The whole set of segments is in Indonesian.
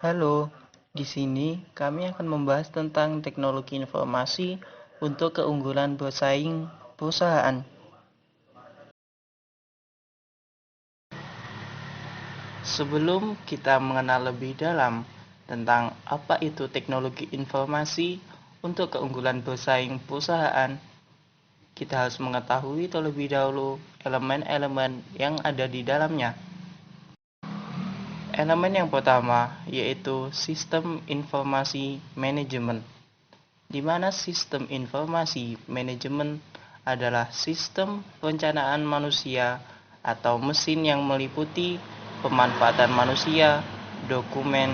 Halo, di sini kami akan membahas tentang teknologi informasi untuk keunggulan bersaing perusahaan. Sebelum kita mengenal lebih dalam tentang apa itu teknologi informasi untuk keunggulan bersaing perusahaan, kita harus mengetahui terlebih dahulu elemen-elemen yang ada di dalamnya. Elemen yang pertama yaitu sistem informasi manajemen, di mana sistem informasi manajemen adalah sistem perencanaan manusia atau mesin yang meliputi pemanfaatan manusia, dokumen,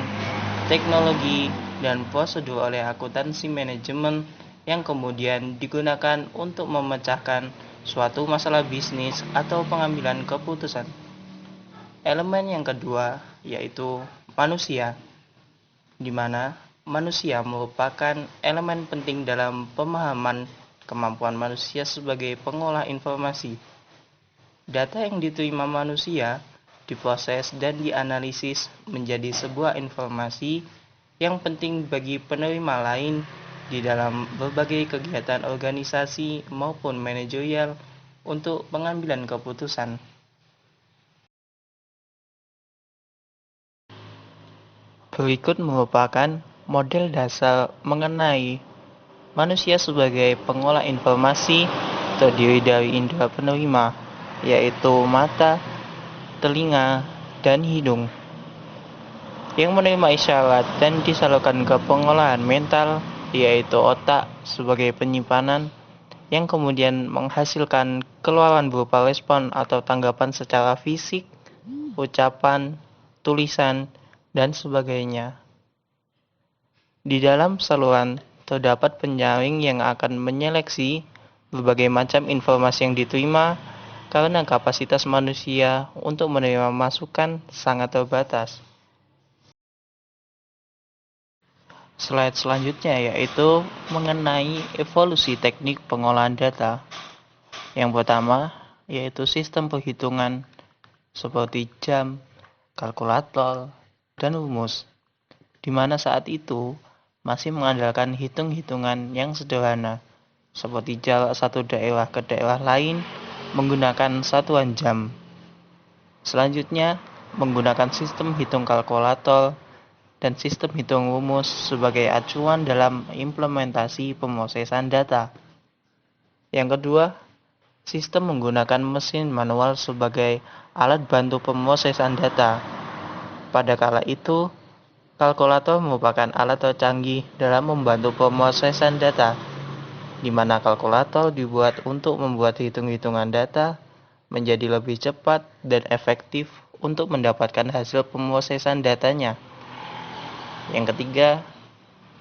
teknologi, dan prosedur oleh akuntansi manajemen yang kemudian digunakan untuk memecahkan suatu masalah bisnis atau pengambilan keputusan. Elemen yang kedua yaitu manusia, di mana manusia merupakan elemen penting dalam pemahaman kemampuan manusia sebagai pengolah informasi. Data yang diterima manusia diproses dan dianalisis menjadi sebuah informasi yang penting bagi penerima lain di dalam berbagai kegiatan organisasi maupun manajerial untuk pengambilan keputusan. Berikut merupakan model dasar mengenai manusia sebagai pengolah informasi terdiri dari indera penerima, yaitu mata, telinga, dan hidung, yang menerima isyarat dan disalurkan ke pengolahan mental, yaitu otak sebagai penyimpanan, yang kemudian menghasilkan keluaran berupa respon atau tanggapan secara fisik, ucapan, tulisan, dan sebagainya. Di dalam saluran terdapat penyaring yang akan menyeleksi berbagai macam informasi yang diterima karena kapasitas manusia untuk menerima masukan sangat terbatas. Slide selanjutnya yaitu mengenai evolusi teknik pengolahan data. Yang pertama yaitu sistem perhitungan seperti jam, kalkulator, dan rumus, di mana saat itu masih mengandalkan hitung-hitungan yang sederhana, seperti jarak satu daerah ke daerah lain menggunakan satuan jam. Selanjutnya, menggunakan sistem hitung kalkulator dan sistem hitung rumus sebagai acuan dalam implementasi pemrosesan data. Yang kedua, sistem menggunakan mesin manual sebagai alat bantu pemrosesan data. Pada kala itu, kalkulator merupakan alat tercanggih dalam membantu pemrosesan data, di mana kalkulator dibuat untuk membuat hitung-hitungan data menjadi lebih cepat dan efektif untuk mendapatkan hasil pemrosesan datanya. Yang ketiga,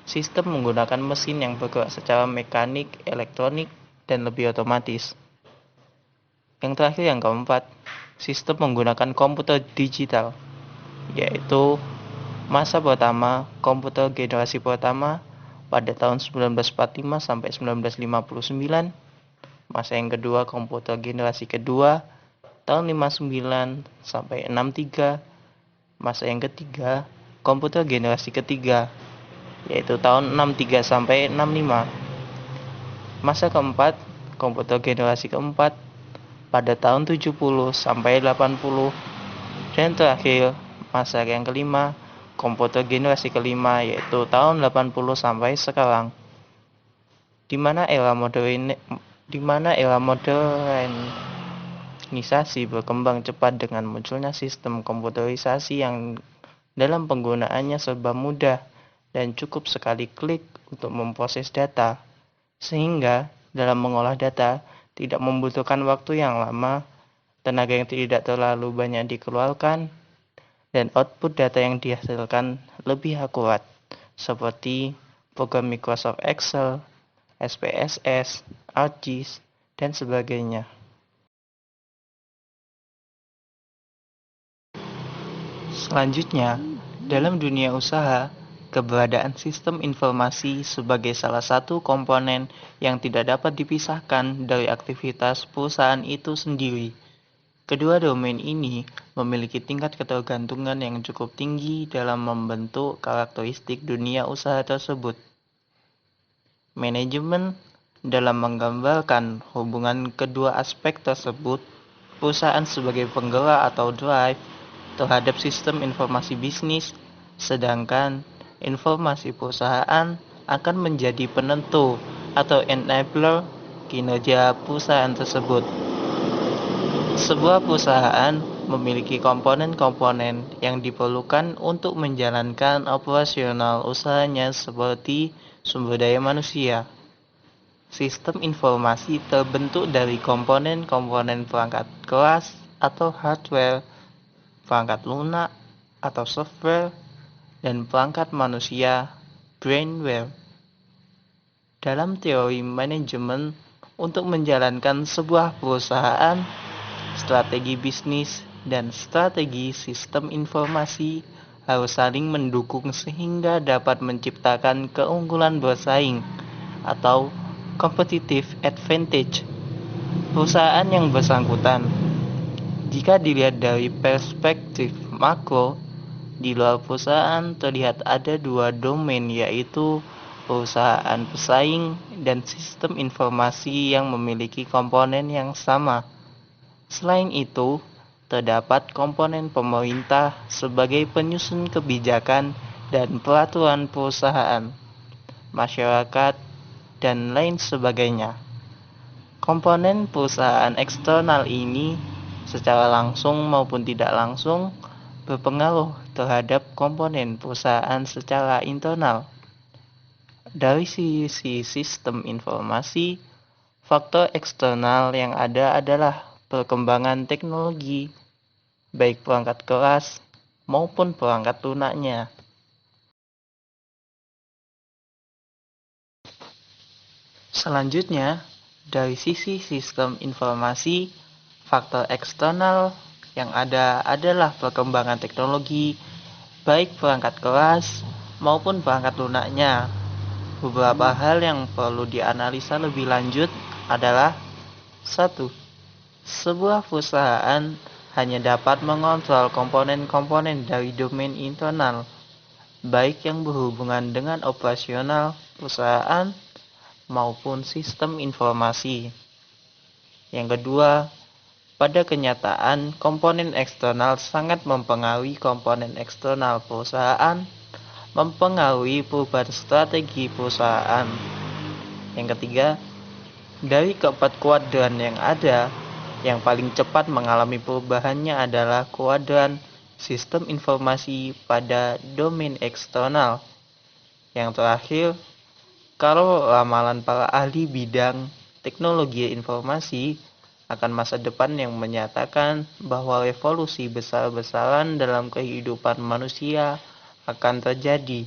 sistem menggunakan mesin yang bergerak secara mekanik, elektronik, dan lebih otomatis. Yang terakhir, yang keempat, sistem menggunakan komputer digital, yaitu masa pertama komputer generasi pertama pada tahun 1945 sampai 1959, masa yang kedua komputer generasi kedua tahun 59 sampai 63, masa yang ketiga komputer generasi ketiga yaitu tahun 63 sampai 65. Masa keempat komputer generasi keempat pada tahun 70 sampai 80, dan terakhir masa yang kelima komputer generasi kelima yaitu tahun 80 sampai sekarang, di mana era modernisasi berkembang cepat dengan munculnya sistem komputerisasi yang dalam penggunaannya serba mudah dan cukup sekali klik untuk memproses data, sehingga dalam mengolah data tidak membutuhkan waktu yang lama, tenaga yang tidak terlalu banyak dikeluarkan, dan output data yang dihasilkan lebih akurat, seperti program Microsoft Excel, SPSS, ArcGIS, dan sebagainya. Selanjutnya, dalam dunia usaha, keberadaan sistem informasi sebagai salah satu komponen yang tidak dapat dipisahkan dari aktivitas perusahaan itu sendiri. Kedua domain ini memiliki tingkat ketergantungan yang cukup tinggi dalam membentuk karakteristik dunia usaha tersebut. Manajemen dalam menggambarkan hubungan kedua aspek tersebut, perusahaan sebagai penggerak atau drive terhadap sistem informasi bisnis, sedangkan informasi perusahaan akan menjadi penentu atau enabler kinerja perusahaan tersebut. Sebuah perusahaan memiliki komponen-komponen yang diperlukan untuk menjalankan operasional usahanya seperti sumber daya manusia. Sistem informasi terbentuk dari komponen-komponen perangkat keras atau hardware, perangkat lunak atau software, dan perangkat manusia, brainware. Dalam teori manajemen, untuk menjalankan sebuah perusahaan, strategi bisnis dan strategi sistem informasi harus saling mendukung sehingga dapat menciptakan keunggulan bersaing atau competitive advantage perusahaan yang bersangkutan. Jika dilihat dari perspektif makro, di luar perusahaan terlihat ada dua domain, yaitu perusahaan pesaing dan sistem informasi yang memiliki komponen yang sama. Selain itu, terdapat komponen pemerintah sebagai penyusun kebijakan dan peraturan perusahaan, masyarakat, dan lain sebagainya. Komponen perusahaan eksternal ini secara langsung maupun tidak langsung berpengaruh terhadap komponen perusahaan secara internal. Dari sisi sistem informasi, faktor eksternal yang ada adalah perkembangan teknologi, baik perangkat keras maupun perangkat lunaknya. Selanjutnya, dari sisi sistem informasi, faktor eksternal yang ada adalah perkembangan teknologi, baik perangkat keras maupun perangkat lunaknya. Beberapa hal yang perlu dianalisa lebih lanjut adalah: 1. Sebuah perusahaan hanya dapat mengontrol komponen-komponen dari domain internal, baik yang berhubungan dengan operasional perusahaan maupun sistem informasi. Yang kedua, pada kenyataan, komponen eksternal sangat mempengaruhi komponen eksternal perusahaan, mempengaruhi perubahan strategi perusahaan. Yang ketiga, dari keempat kuadran yang ada, yang paling cepat mengalami perubahannya adalah kuadran sistem informasi pada domain eksternal. Yang terakhir, kalau ramalan para ahli bidang teknologi informasi akan masa depan yang menyatakan bahwa revolusi besar-besaran dalam kehidupan manusia akan terjadi.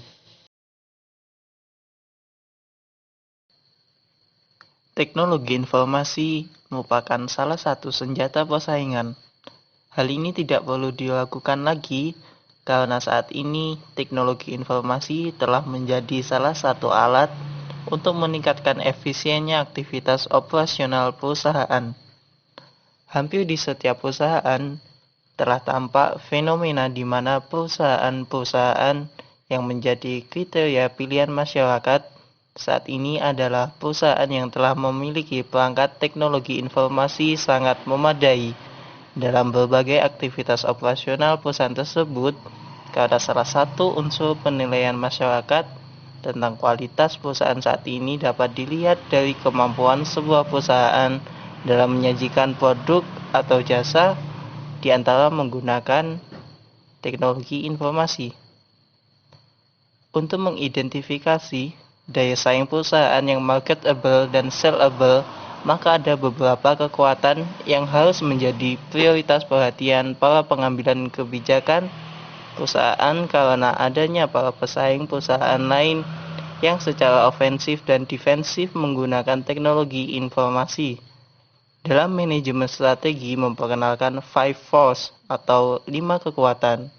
Teknologi informasi merupakan salah satu senjata persaingan. Hal ini tidak perlu dilakukan lagi karena saat ini teknologi informasi telah menjadi salah satu alat untuk meningkatkan efisiennya aktivitas operasional perusahaan. Hampir di setiap perusahaan telah tampak fenomena di mana perusahaan-perusahaan yang menjadi kriteria pilihan masyarakat saat ini adalah perusahaan yang telah memiliki perangkat teknologi informasi sangat memadai dalam berbagai aktivitas operasional perusahaan tersebut, karena salah satu unsur penilaian masyarakat tentang kualitas perusahaan saat ini dapat dilihat dari kemampuan sebuah perusahaan dalam menyajikan produk atau jasa di antara menggunakan teknologi informasi. Untuk mengidentifikasi daya saing perusahaan yang marketable dan sellable, maka ada beberapa kekuatan yang harus menjadi prioritas perhatian para pengambilan kebijakan perusahaan karena adanya para pesaing perusahaan lain yang secara ofensif dan defensif menggunakan teknologi informasi. Dalam manajemen strategi memperkenalkan 5 force atau 5 kekuatan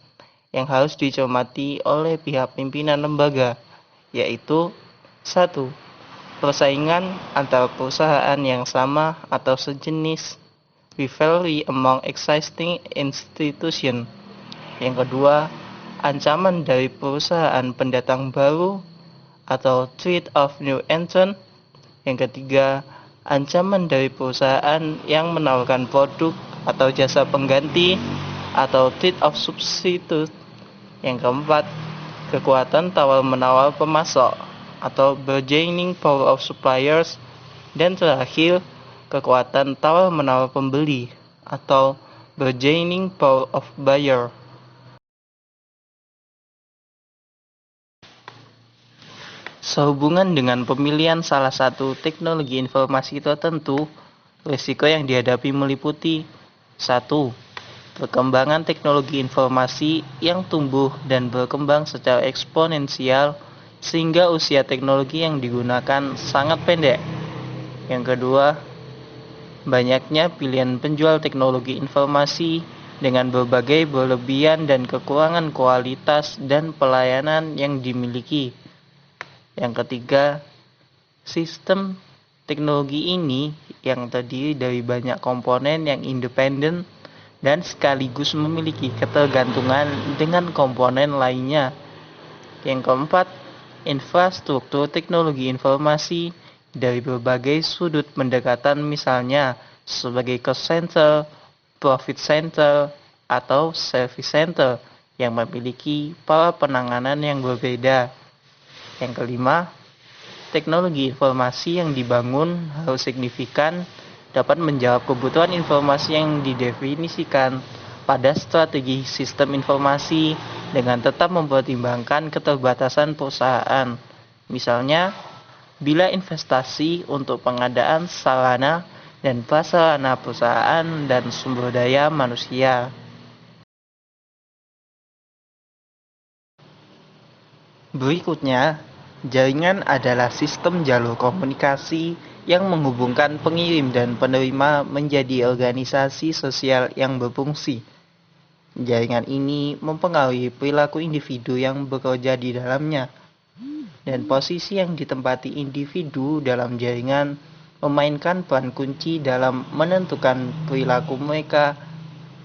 yang harus dicermati oleh pihak pimpinan lembaga, yaitu: 1. Persaingan antara perusahaan yang sama atau sejenis. rivalry among existing institutions. Yang kedua, ancaman dari perusahaan pendatang baru atau threat of new entrant. Yang ketiga, ancaman dari perusahaan yang menawarkan produk atau jasa pengganti atau threat of substitute. Yang keempat, kekuatan tawar-menawar pemasok atau bargaining power of suppliers. Dan terakhir, kekuatan tawar-menawar pembeli atau bargaining power of buyer. Sehubungan dengan pemilihan salah satu teknologi informasi tertentu, risiko yang dihadapi meliputi 1. Perkembangan teknologi informasi yang tumbuh dan berkembang secara eksponensial sehingga usia teknologi yang digunakan sangat pendek. Yang kedua, banyaknya pilihan penjual teknologi informasi dengan berbagai berlebihan dan kekurangan kualitas dan pelayanan yang dimiliki. Yang ketiga, sistem teknologi ini yang terdiri dari banyak komponen yang independen dan sekaligus memiliki ketergantungan dengan komponen lainnya. Yang keempat, infrastruktur teknologi informasi dari berbagai sudut pendekatan, misalnya sebagai cost center, profit center, atau service center yang memiliki pola penanganan yang berbeda. Yang kelima, teknologi informasi yang dibangun harus signifikan dapat menjawab kebutuhan informasi yang didefinisikan pada strategi sistem informasi dengan tetap mempertimbangkan keterbatasan perusahaan. Misalnya, bila investasi untuk pengadaan sarana dan prasarana perusahaan dan sumber daya manusia. Berikutnya, jaringan adalah sistem jalur komunikasi yang menghubungkan pengirim dan penerima menjadi organisasi sosial yang berfungsi. Jaringan ini mempengaruhi perilaku individu yang bekerja di dalamnya, dan posisi yang ditempati individu dalam jaringan memainkan peran kunci dalam menentukan perilaku mereka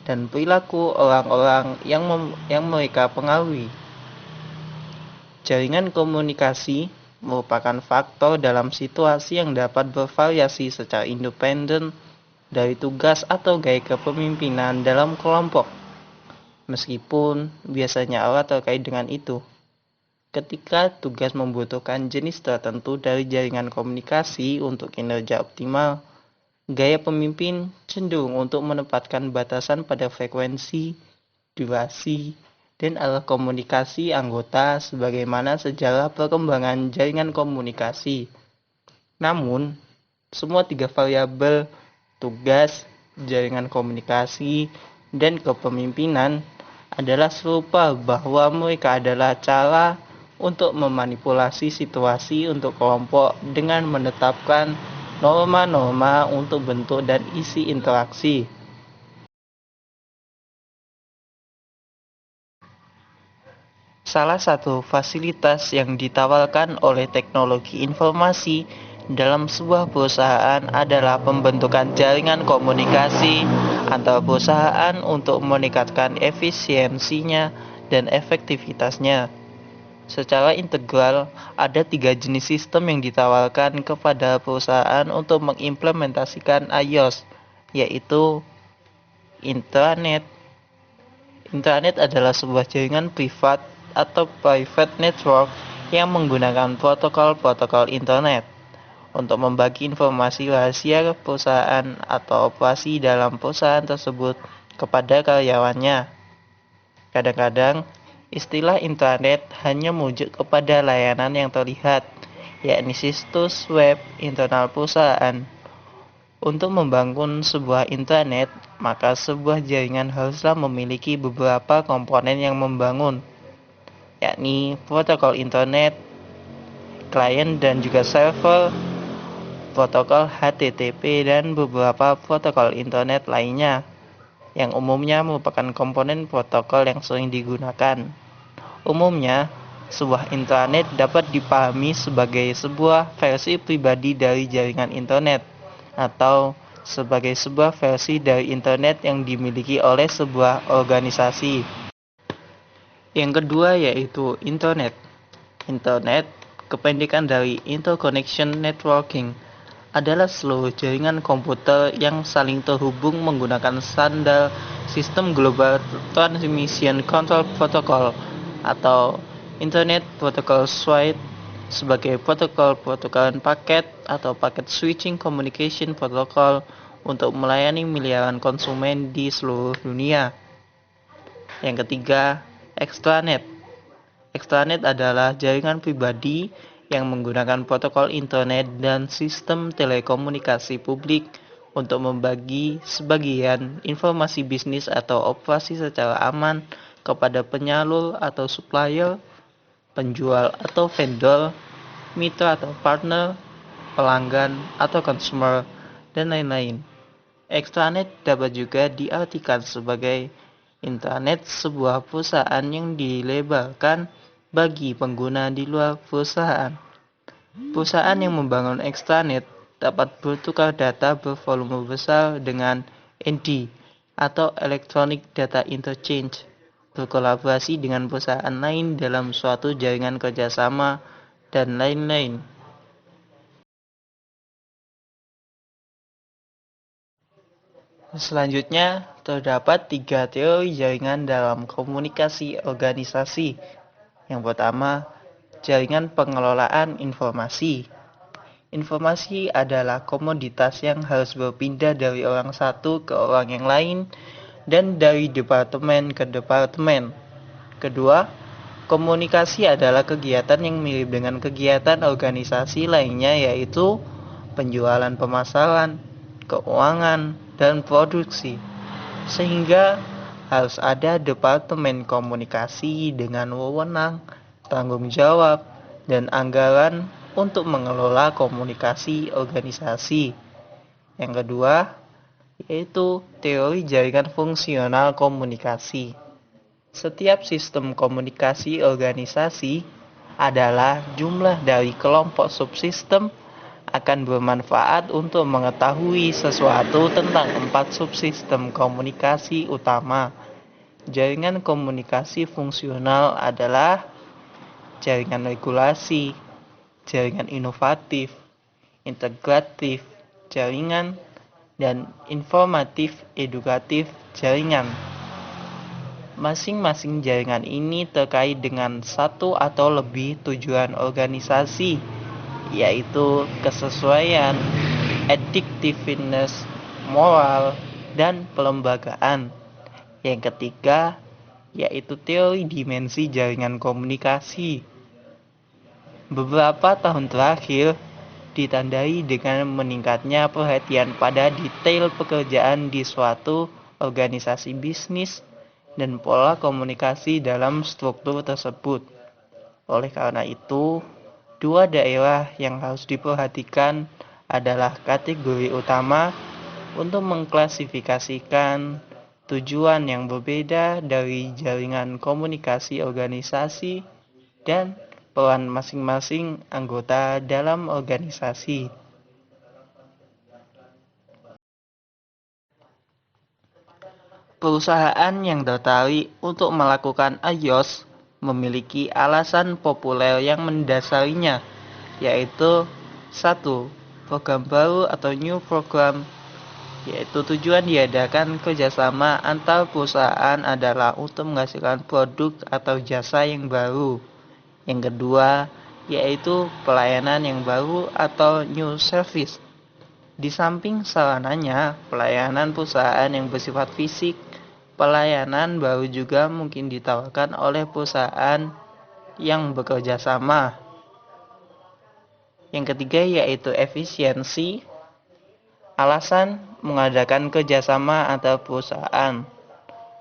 dan perilaku orang-orang yang mereka pengaruhi. Jaringan komunikasi merupakan faktor dalam situasi yang dapat bervariasi secara independen dari tugas atau gaya kepemimpinan dalam kelompok, meskipun biasanya erat terkait dengan itu. Ketika tugas membutuhkan jenis tertentu dari jaringan komunikasi untuk kinerja optimal, gaya pemimpin cenderung untuk menempatkan batasan pada frekuensi, durasi, dan arah komunikasi anggota sebagaimana sejarah perkembangan jaringan komunikasi. Namun, semua tiga variabel tugas, jaringan komunikasi, dan kepemimpinan adalah serupa bahwa mereka adalah cara untuk memanipulasi situasi untuk kelompok dengan menetapkan norma-norma untuk bentuk dan isi interaksi. Salah satu fasilitas yang ditawarkan oleh teknologi informasi dalam sebuah perusahaan adalah pembentukan jaringan komunikasi antar perusahaan untuk meningkatkan efisiensinya dan efektivitasnya. Secara integral, ada 3 jenis sistem yang ditawarkan kepada perusahaan untuk mengimplementasikan iOS, yaitu intranet. Intranet adalah sebuah jaringan privat atau private network yang menggunakan protokol-protokol internet untuk membagi informasi rahasia perusahaan atau operasi dalam perusahaan tersebut kepada karyawannya. Kadang-kadang, istilah intranet hanya merujuk kepada layanan yang terlihat, yakni situs web internal perusahaan. Untuk membangun sebuah intranet, maka sebuah jaringan haruslah memiliki beberapa komponen yang membangun, yakni protokol internet, klien dan juga server, protokol HTTP, dan beberapa protokol internet lainnya, yang umumnya merupakan komponen protokol yang sering digunakan. Umumnya, sebuah intranet dapat dipahami sebagai sebuah versi pribadi dari jaringan internet, atau sebagai sebuah versi dari internet yang dimiliki oleh sebuah organisasi. Yang kedua yaitu internet. Internet, kependekan dari Interconnection Networking, adalah seluruh jaringan komputer yang saling terhubung menggunakan standar Sistem Global Transmission Control Protocol atau Internet Protocol Suite sebagai protokol pertukaran paket atau paket switching communication protocol untuk melayani miliaran konsumen di seluruh dunia. Yang ketiga, extranet. Extranet adalah jaringan pribadi yang menggunakan protokol internet dan sistem telekomunikasi publik untuk membagi sebagian informasi bisnis atau operasi secara aman kepada penyalur atau supplier, penjual atau vendor, mitra atau partner, pelanggan atau consumer, dan lain-lain. Extranet dapat juga diartikan sebagai intranet sebuah perusahaan yang dilebarkan bagi pengguna di luar perusahaan. Perusahaan yang membangun extranet dapat bertukar data bervolume besar dengan EDI atau Electronic Data Interchange, berkolaborasi dengan perusahaan lain dalam suatu jaringan kerjasama, dan lain-lain. Selanjutnya, terdapat 3 teori jaringan dalam komunikasi organisasi. Yang pertama, jaringan pengelolaan informasi. Informasi adalah komoditas yang harus berpindah dari orang satu ke orang yang lain dan dari departemen ke departemen. Kedua, komunikasi adalah kegiatan yang mirip dengan kegiatan organisasi lainnya, yaitu penjualan pemasaran, keuangan, dan produksi. Sehingga harus ada departemen komunikasi dengan wewenang, tanggung jawab, dan anggaran untuk mengelola komunikasi organisasi. Yang kedua, yaitu teori jaringan fungsional komunikasi. Setiap sistem komunikasi organisasi adalah jumlah dari kelompok subsistem akan bermanfaat untuk mengetahui sesuatu tentang 4 subsistem komunikasi utama. Jaringan komunikasi fungsional adalah jaringan regulasi, jaringan inovatif, integratif jaringan, dan informatif edukatif jaringan. Masing-masing jaringan ini terkait dengan satu atau lebih tujuan organisasi, yaitu kesesuaian, addictiveness, moral, dan pelembagaan. Yang ketiga, yaitu teori dimensi jaringan komunikasi. Beberapa tahun terakhir ditandai dengan meningkatnya perhatian pada detail pekerjaan di suatu organisasi bisnis dan pola komunikasi dalam struktur tersebut. Oleh karena itu, 2 daerah yang harus diperhatikan adalah kategori utama untuk mengklasifikasikan tujuan yang berbeda dari jaringan komunikasi organisasi dan peran masing-masing anggota dalam organisasi. Perusahaan yang tertarik untuk melakukan iOS memiliki alasan populer yang mendasarinya, yaitu 1. Program baru atau new program, yaitu tujuan diadakan kerjasama antar perusahaan adalah untuk menghasilkan produk atau jasa yang baru. Yang kedua, yaitu pelayanan yang baru atau new service. Di samping sarananya, pelayanan perusahaan yang bersifat fisik, pelayanan baru juga mungkin ditawarkan oleh perusahaan yang bekerja sama. Yang ketiga yaitu efisiensi. Alasan mengadakan kerjasama antar perusahaan.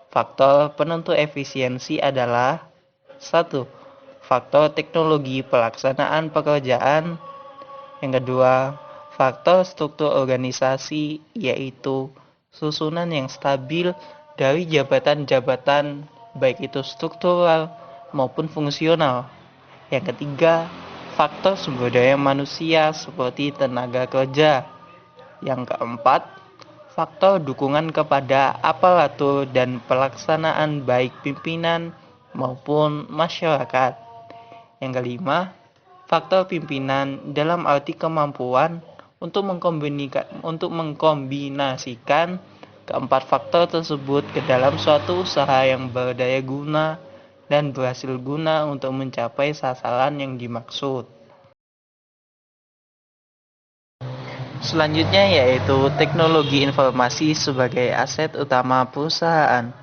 Faktor penentu efisiensi adalah 1. Faktor teknologi pelaksanaan pekerjaan. Yang kedua, faktor struktur organisasi, yaitu susunan yang stabil dari jabatan-jabatan baik itu struktural maupun fungsional. Yang ketiga, faktor sumber daya manusia seperti tenaga kerja. Yang keempat, faktor dukungan kepada aparatur dan pelaksanaan baik pimpinan maupun masyarakat. Yang kelima, faktor pimpinan dalam arti kemampuan untuk mengkombinasikan keempat faktor tersebut ke dalam suatu usaha yang berdaya guna dan berhasil guna untuk mencapai sasaran yang dimaksud. Selanjutnya yaitu teknologi informasi sebagai aset utama perusahaan,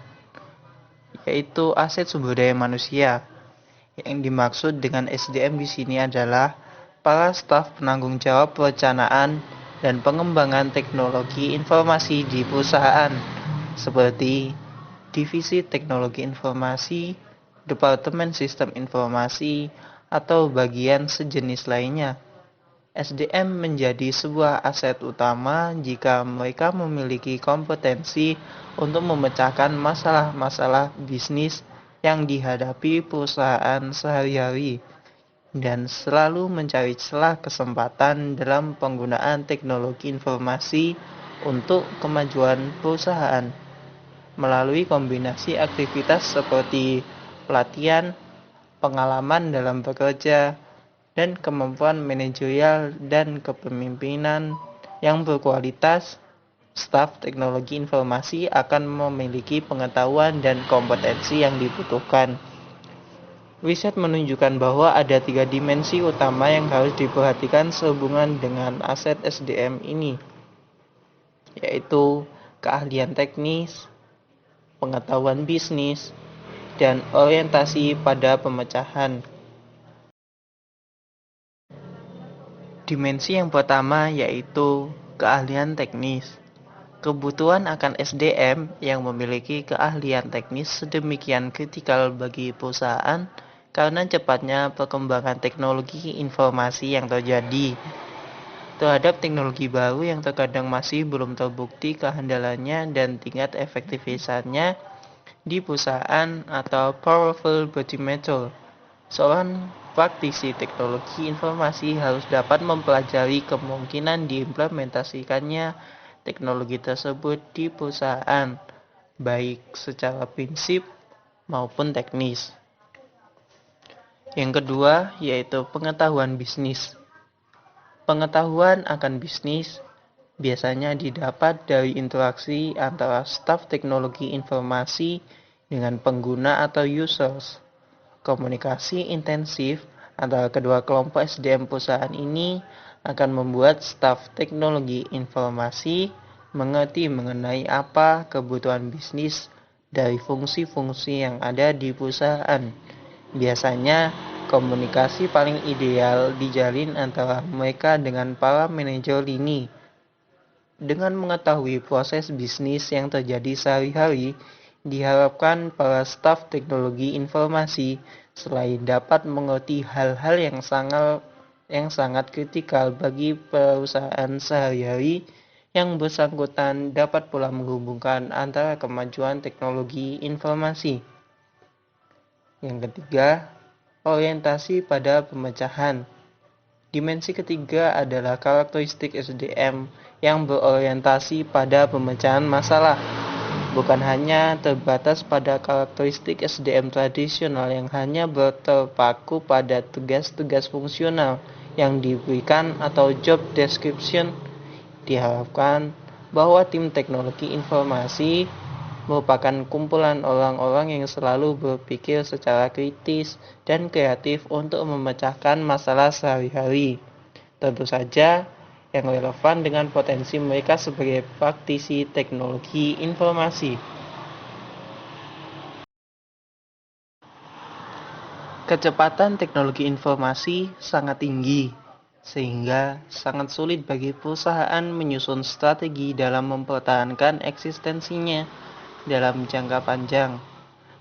yaitu aset sumber daya manusia. Yang dimaksud dengan SDM di sini adalah para staf penanggung jawab perencanaan dan pengembangan teknologi informasi di perusahaan, seperti divisi teknologi informasi, departemen sistem informasi, atau bagian sejenis lainnya. SDM menjadi sebuah aset utama jika mereka memiliki kompetensi untuk memecahkan masalah-masalah bisnis yang dihadapi perusahaan sehari-hari dan selalu mencari celah kesempatan dalam penggunaan teknologi informasi untuk kemajuan perusahaan melalui kombinasi aktivitas seperti pelatihan, pengalaman dalam bekerja, dan kemampuan manajerial dan kepemimpinan yang berkualitas. Staf teknologi informasi akan memiliki pengetahuan dan kompetensi yang dibutuhkan. Riset menunjukkan bahwa ada 3 dimensi utama yang harus diperhatikan sehubungan dengan aset SDM ini, yaitu keahlian teknis, pengetahuan bisnis, dan orientasi pada pemecahan. Dimensi yang pertama yaitu keahlian teknis. Kebutuhan akan SDM yang memiliki keahlian teknis sedemikian kritikal bagi perusahaan karena cepatnya perkembangan teknologi informasi yang terjadi. Terhadap teknologi baru yang terkadang masih belum terbukti kehandalannya dan tingkat efektivitasnya di perusahaan atau powerful multimeter. Seorang praktisi teknologi informasi harus dapat mempelajari kemungkinan diimplementasikannya teknologi tersebut di perusahaan, baik secara prinsip maupun teknis. Yang kedua, yaitu pengetahuan bisnis. Pengetahuan akan bisnis biasanya didapat dari interaksi antara staf teknologi informasi dengan pengguna atau users. Komunikasi intensif antara kedua kelompok SDM perusahaan ini akan membuat staf teknologi informasi mengerti mengenai apa kebutuhan bisnis dari fungsi-fungsi yang ada di perusahaan. Biasanya, komunikasi paling ideal dijalin antara mereka dengan para manajer lini. Dengan mengetahui proses bisnis yang terjadi sehari-hari, diharapkan para staf teknologi informasi selain dapat mengerti hal-hal yang sangat kritikal bagi perusahaan sehari-hari, yang bersangkutan dapat pula menghubungkan antara kemajuan teknologi informasi. Yang ketiga, orientasi pada pemecahan. Dimensi ketiga adalah karakteristik SDM yang berorientasi pada pemecahan masalah. Bukan hanya terbatas pada karakteristik SDM tradisional yang hanya terpaku pada tugas-tugas fungsional yang diberikan atau job description. Diharapkan bahwa tim teknologi informasi merupakan kumpulan orang-orang yang selalu berpikir secara kritis dan kreatif untuk memecahkan masalah sehari-hari. Tentu saja yang relevan dengan potensi mereka sebagai praktisi teknologi informasi. Kecepatan teknologi informasi sangat tinggi, sehingga sangat sulit bagi perusahaan menyusun strategi dalam mempertahankan eksistensinya dalam jangka panjang.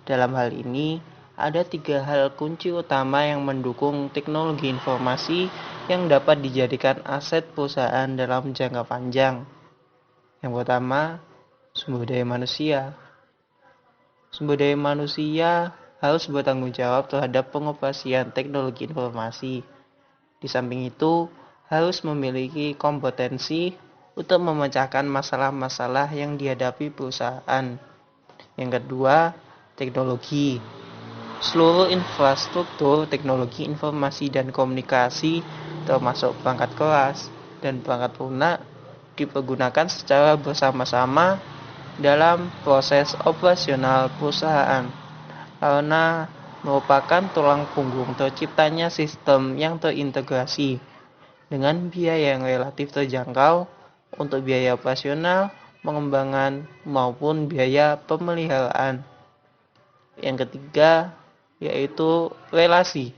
Dalam hal ini, ada 3 hal kunci utama yang mendukung teknologi informasi yang dapat dijadikan aset perusahaan dalam jangka panjang. Yang pertama, sumber daya manusia. Sumber daya manusia harus bertanggung jawab terhadap pengoperasian teknologi informasi. Di samping itu, harus memiliki kompetensi untuk memecahkan masalah-masalah yang dihadapi perusahaan. Yang kedua, teknologi. Seluruh infrastruktur teknologi informasi dan komunikasi termasuk perangkat keras dan perangkat lunak dipergunakan secara bersama-sama dalam proses operasional perusahaan karena merupakan tulang punggung terciptanya sistem yang terintegrasi dengan biaya yang relatif terjangkau untuk biaya operasional, pengembangan, maupun biaya pemeliharaan. Yang ketiga, yaitu relasi.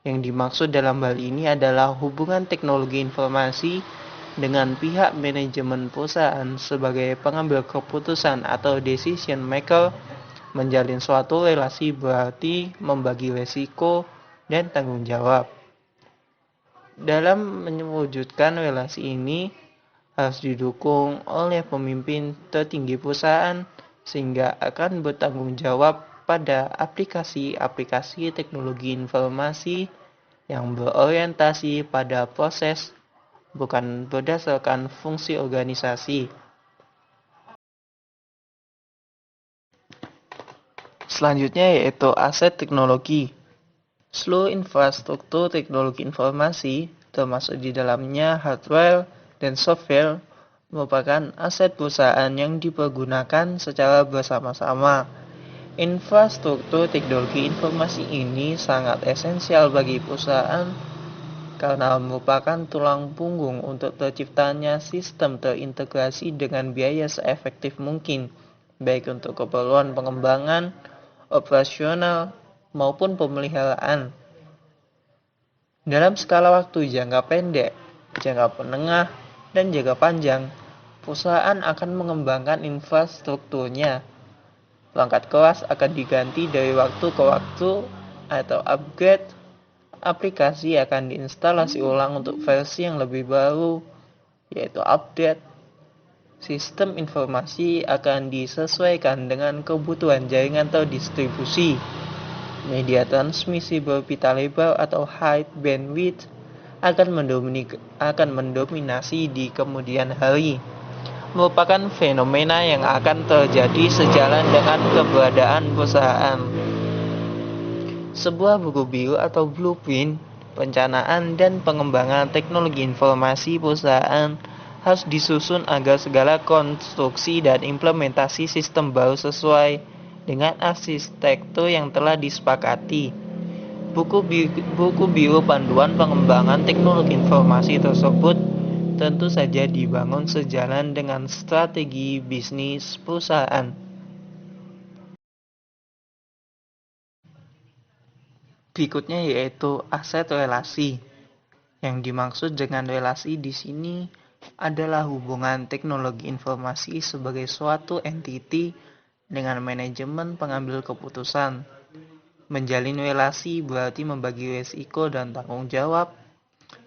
Yang dimaksud dalam hal ini adalah hubungan teknologi informasi dengan pihak manajemen perusahaan sebagai pengambil keputusan atau decision maker. Menjalin suatu relasi berarti membagi risiko dan tanggung jawab. Dalam mewujudkan relasi ini harus didukung oleh pemimpin tertinggi perusahaan sehingga akan bertanggung jawab pada aplikasi-aplikasi teknologi informasi yang berorientasi pada proses, bukan berdasarkan fungsi organisasi. Selanjutnya yaitu aset teknologi. Seluruh infrastruktur teknologi informasi, termasuk di dalamnya hardware dan software, merupakan aset perusahaan yang dipergunakan secara bersama-sama. Infrastruktur teknologi informasi ini sangat esensial bagi perusahaan karena merupakan tulang punggung untuk terciptanya sistem terintegrasi dengan biaya seefektif mungkin, baik untuk keperluan pengembangan, operasional, maupun pemeliharaan. Dalam skala waktu jangka pendek, jangka menengah, dan jangka panjang, perusahaan akan mengembangkan infrastrukturnya. Perangkat keras akan diganti dari waktu ke waktu atau upgrade. Aplikasi akan diinstalasi ulang untuk versi yang lebih baru, yaitu update. Sistem informasi akan disesuaikan dengan kebutuhan jaringan atau distribusi. Media transmisi berpita lebar atau high bandwidth akan mendominasi di kemudian hari, merupakan fenomena yang akan terjadi sejalan dengan keberadaan perusahaan. Sebuah buku biru atau blueprint perencanaan dan pengembangan teknologi informasi perusahaan harus disusun agar segala konstruksi dan implementasi sistem baru sesuai dengan arsitektur yang telah disepakati. Buku biru panduan pengembangan teknologi informasi tersebut tentu saja dibangun sejalan dengan strategi bisnis perusahaan. Berikutnya yaitu aset relasi. Yang dimaksud dengan relasi di sini adalah hubungan teknologi informasi sebagai suatu entiti dengan manajemen pengambil keputusan. Menjalin relasi berarti membagi risiko dan tanggung jawab.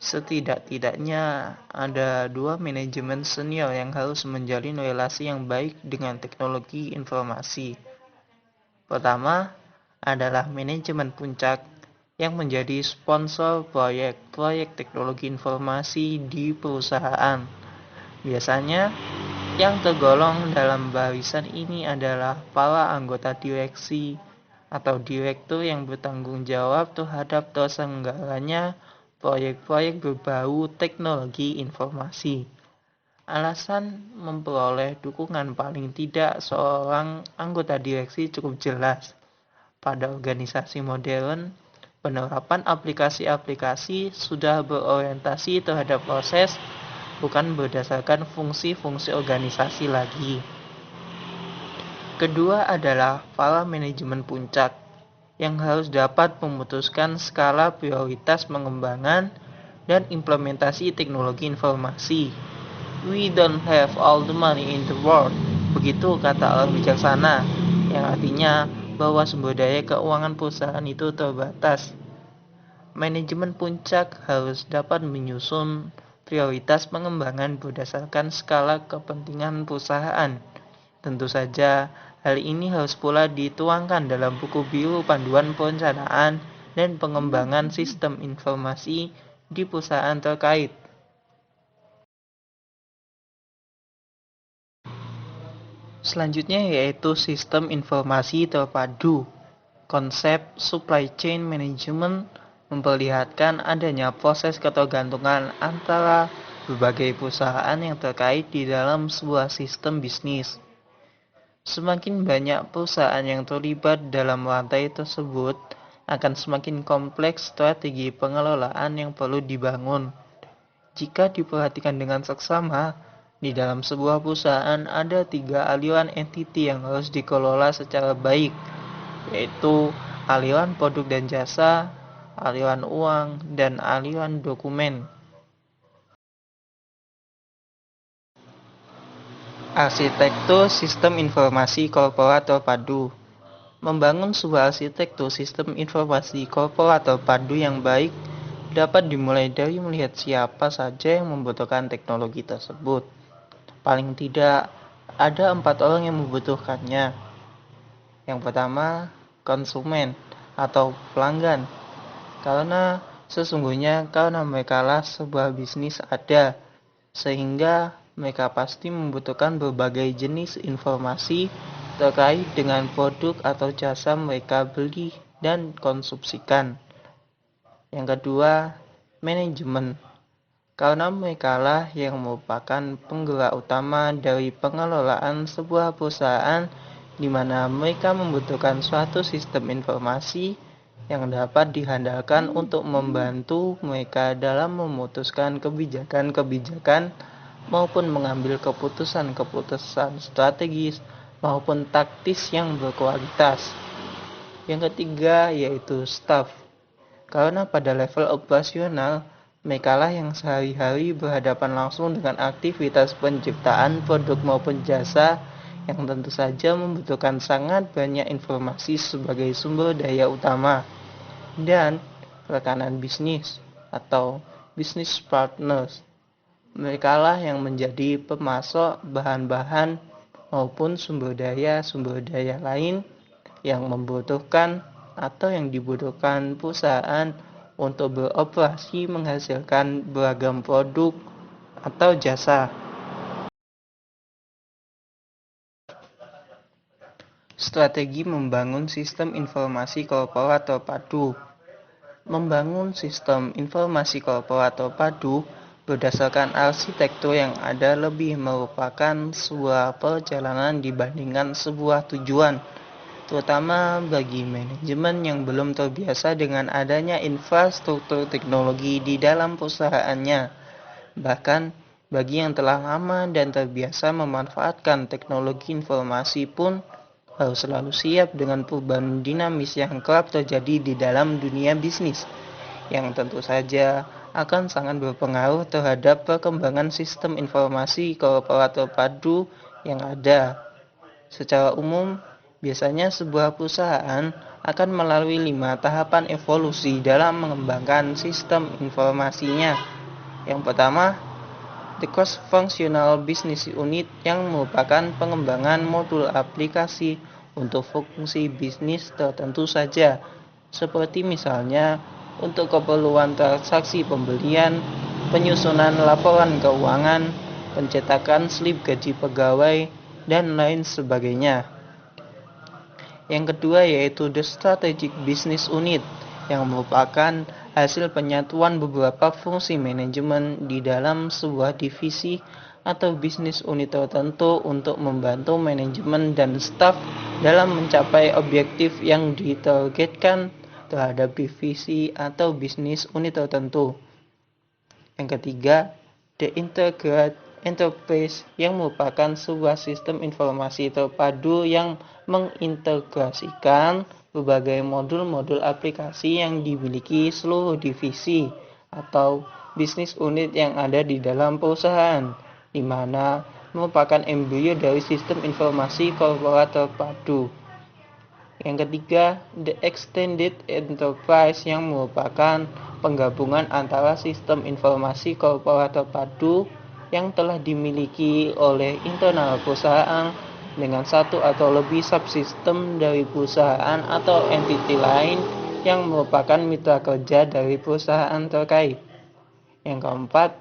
Setidak-tidaknya ada dua manajemen senior yang harus menjalin relasi yang baik dengan teknologi informasi. Pertama adalah manajemen puncak yang menjadi sponsor proyek-proyek teknologi informasi di perusahaan. Biasanya yang tergolong dalam barisan ini adalah para anggota direksi atau direktur yang bertanggung jawab terhadap terselenggaranya proyek-proyek berbau teknologi informasi. Alasan memperoleh dukungan paling tidak seorang anggota direksi cukup jelas. Pada organisasi modern, penerapan aplikasi-aplikasi sudah berorientasi terhadap proses, bukan berdasarkan fungsi-fungsi organisasi lagi. Kedua adalah para manajemen puncak yang harus dapat memutuskan skala prioritas pengembangan dan implementasi teknologi informasi. We don't have all the money in the world, begitu kata orang bijaksana, yang artinya bahwa sumber daya keuangan perusahaan itu terbatas. Manajemen puncak harus dapat menyusun prioritas pengembangan berdasarkan skala kepentingan perusahaan. Tentu saja, hal ini harus pula dituangkan dalam buku biru panduan perencanaan dan pengembangan sistem informasi di perusahaan terkait. Selanjutnya yaitu sistem informasi terpadu. Konsep supply chain management memperlihatkan adanya proses ketergantungan antara berbagai perusahaan yang terkait di dalam sebuah sistem bisnis. Semakin banyak perusahaan yang terlibat dalam rantai tersebut, akan semakin kompleks strategi pengelolaan yang perlu dibangun. Jika diperhatikan dengan seksama, di dalam sebuah perusahaan ada 3 aliran entiti yang harus dikelola secara baik, yaitu aliran produk dan jasa, aliran uang, dan aliran dokumen. Arsitektur sistem informasi korporat terpadu. Membangun sebuah arsitektur sistem informasi korporat terpadu yang baik dapat dimulai dari melihat siapa saja yang membutuhkan teknologi tersebut. Paling tidak, ada 4 orang yang membutuhkannya. Yang pertama, konsumen atau pelanggan. Karena mereka lah sebuah bisnis ada, sehingga mereka pasti membutuhkan berbagai jenis informasi terkait dengan produk atau jasa mereka beli dan konsumsikan. Yang kedua, manajemen. Karena mereka lah yang merupakan penggerak utama dari pengelolaan sebuah perusahaan di mana mereka membutuhkan suatu sistem informasi yang dapat diandalkan untuk membantu mereka dalam memutuskan kebijakan-kebijakan maupun mengambil keputusan-keputusan strategis maupun taktis yang berkualitas. Yang ketiga yaitu staff. Karena pada level operasional, mereka lah yang sehari-hari berhadapan langsung dengan aktivitas penciptaan produk maupun jasa yang tentu saja membutuhkan sangat banyak informasi sebagai sumber daya utama. Dan rekanan bisnis atau business partners. Mereka lah yang menjadi pemasok bahan-bahan maupun sumber daya lain yang membutuhkan atau yang dibutuhkan perusahaan untuk beroperasi menghasilkan beragam produk atau jasa. Strategi membangun sistem informasi korporat terpadu. Membangun sistem informasi korporat terpadu berdasarkan arsitektur yang ada lebih merupakan sebuah perjalanan dibandingkan sebuah tujuan, terutama bagi manajemen yang belum terbiasa dengan adanya infrastruktur teknologi di dalam perusahaannya. Bahkan bagi yang telah lama dan terbiasa memanfaatkan teknologi informasi pun harus selalu siap dengan perubahan dinamis yang kerap terjadi di dalam dunia bisnis, yang tentu saja akan sangat berpengaruh terhadap perkembangan sistem informasi korporat terpadu yang ada. Secara umum, biasanya sebuah perusahaan akan melalui 5 tahapan evolusi dalam mengembangkan sistem informasinya. Yang pertama, the cross-functional business unit yang merupakan pengembangan modul aplikasi untuk fungsi bisnis tertentu saja, seperti misalnya untuk keperluan transaksi pembelian, penyusunan laporan keuangan, pencetakan slip gaji pegawai, dan lain sebagainya. Yang kedua yaitu the strategic business unit yang merupakan hasil penyatuan beberapa fungsi manajemen di dalam sebuah divisi atau bisnis unit tertentu untuk membantu manajemen dan staf dalam mencapai objektif yang ditargetkan terhadap divisi atau bisnis unit tertentu. Yang ketiga, the integrated enterprise yang merupakan sebuah sistem informasi terpadu yang mengintegrasikan berbagai modul-modul aplikasi yang dimiliki seluruh divisi atau bisnis unit yang ada di dalam perusahaan, di mana merupakan embrio dari sistem informasi korporat terpadu. Yang ketiga, the extended enterprise yang merupakan penggabungan antara sistem informasi korporat terpadu yang telah dimiliki oleh internal perusahaan dengan satu atau lebih subsistem dari perusahaan atau entiti lain yang merupakan mitra kerja dari perusahaan terkait. Yang keempat,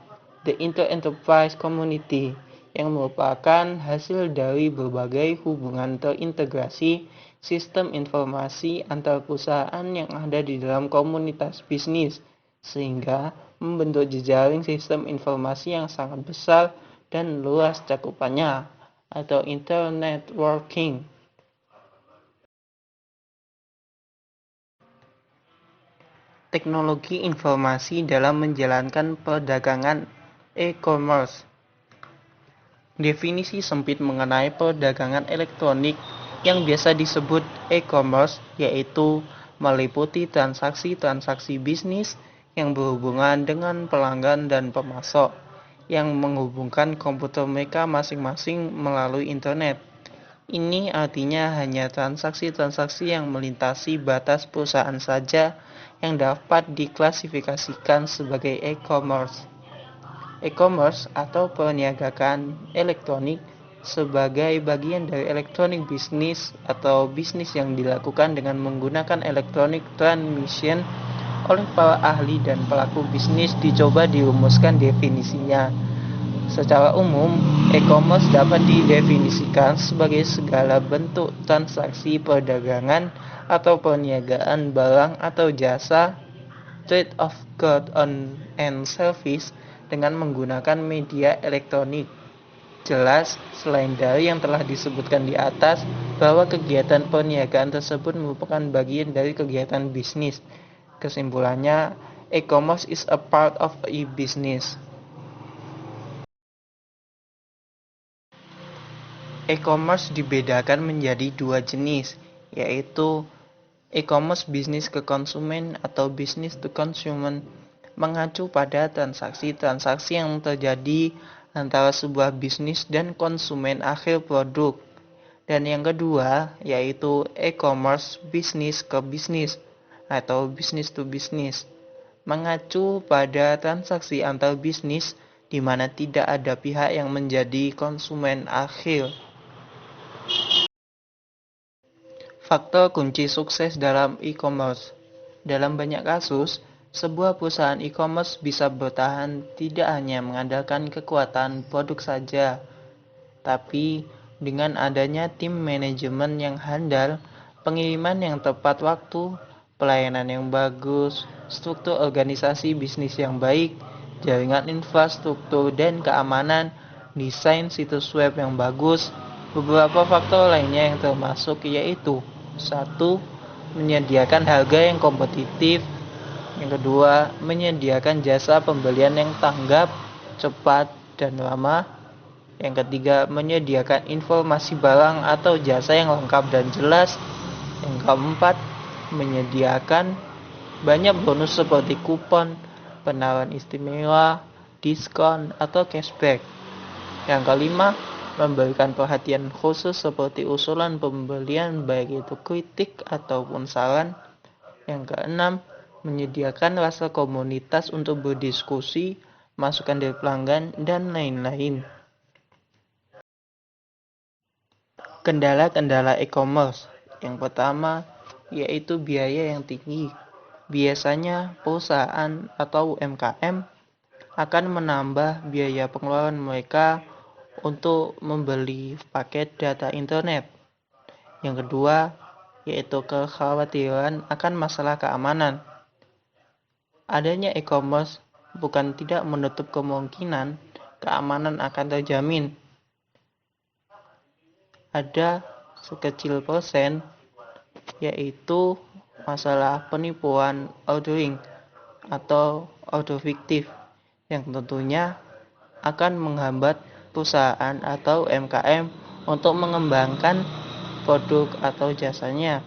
the inter-enterprise community yang merupakan hasil dari berbagai hubungan terintegrasi sistem informasi antar perusahaan yang ada di dalam komunitas bisnis, sehingga membentuk jejaring sistem informasi yang sangat besar dan luas cakupannya, atau internet working. Teknologi informasi dalam menjalankan perdagangan e-commerce. Definisi sempit mengenai perdagangan elektronik yang biasa disebut e-commerce yaitu meliputi transaksi-transaksi bisnis yang berhubungan dengan pelanggan dan pemasok yang menghubungkan komputer mereka masing-masing melalui internet. Ini artinya hanya transaksi-transaksi yang melintasi batas perusahaan saja yang dapat diklasifikasikan sebagai e-commerce. E-commerce atau perniagaan elektronik sebagai bagian dari elektronik bisnis atau bisnis yang dilakukan dengan menggunakan electronic transmission oleh para ahli dan pelaku bisnis dicoba dirumuskan definisinya. Secara umum, e-commerce dapat didefinisikan sebagai segala bentuk transaksi perdagangan atau perniagaan barang atau jasa, trade of goods and service dengan menggunakan media elektronik. Jelas, selain dari yang telah disebutkan di atas, bahwa kegiatan perniagaan tersebut merupakan bagian dari kegiatan bisnis. Kesimpulannya, e-commerce is a part of e-business. E-commerce dibedakan menjadi dua jenis, yaitu e-commerce bisnis ke konsumen atau business to consumer, mengacu pada transaksi-transaksi yang terjadi antara sebuah bisnis dan konsumen akhir produk. Dan yang kedua, yaitu e-commerce bisnis ke bisnis atau business to business, mengacu pada transaksi antar bisnis di mana tidak ada pihak yang menjadi konsumen akhir. Faktor kunci sukses dalam e-commerce. Dalam banyak kasus, sebuah perusahaan e-commerce bisa bertahan tidak hanya mengandalkan kekuatan produk saja, tapi dengan adanya tim manajemen yang handal, pengiriman yang tepat waktu, pelayanan yang bagus, struktur organisasi bisnis yang baik, jaringan infrastruktur dan keamanan, desain situs web yang bagus. Beberapa faktor lainnya yang termasuk yaitu 1. Menyediakan harga yang kompetitif. Yang kedua, menyediakan jasa pembelian yang tanggap, cepat, dan lama. Yang ketiga, menyediakan informasi barang atau jasa yang lengkap dan jelas. Yang keempat, menyediakan banyak bonus seperti kupon, penawaran istimewa, diskon, atau cashback. Yang kelima, memberikan perhatian khusus seperti usulan pembelian baik itu kritik ataupun saran. Yang keenam, menyediakan rasa komunitas untuk berdiskusi, masukan dari pelanggan, dan lain-lain. Kendala-kendala e-commerce. Yang pertama, yaitu biaya yang tinggi. Biasanya perusahaan atau UMKM akan menambah biaya pengeluaran mereka untuk membeli paket data internet. Yang kedua, yaitu kekhawatiran akan masalah keamanan. Adanya e-commerce bukan tidak menutup kemungkinan keamanan akan terjamin. Ada sekecil persen, yaitu masalah penipuan ordering atau order fiktif yang tentunya akan menghambat perusahaan atau UMKM untuk mengembangkan produk atau jasanya.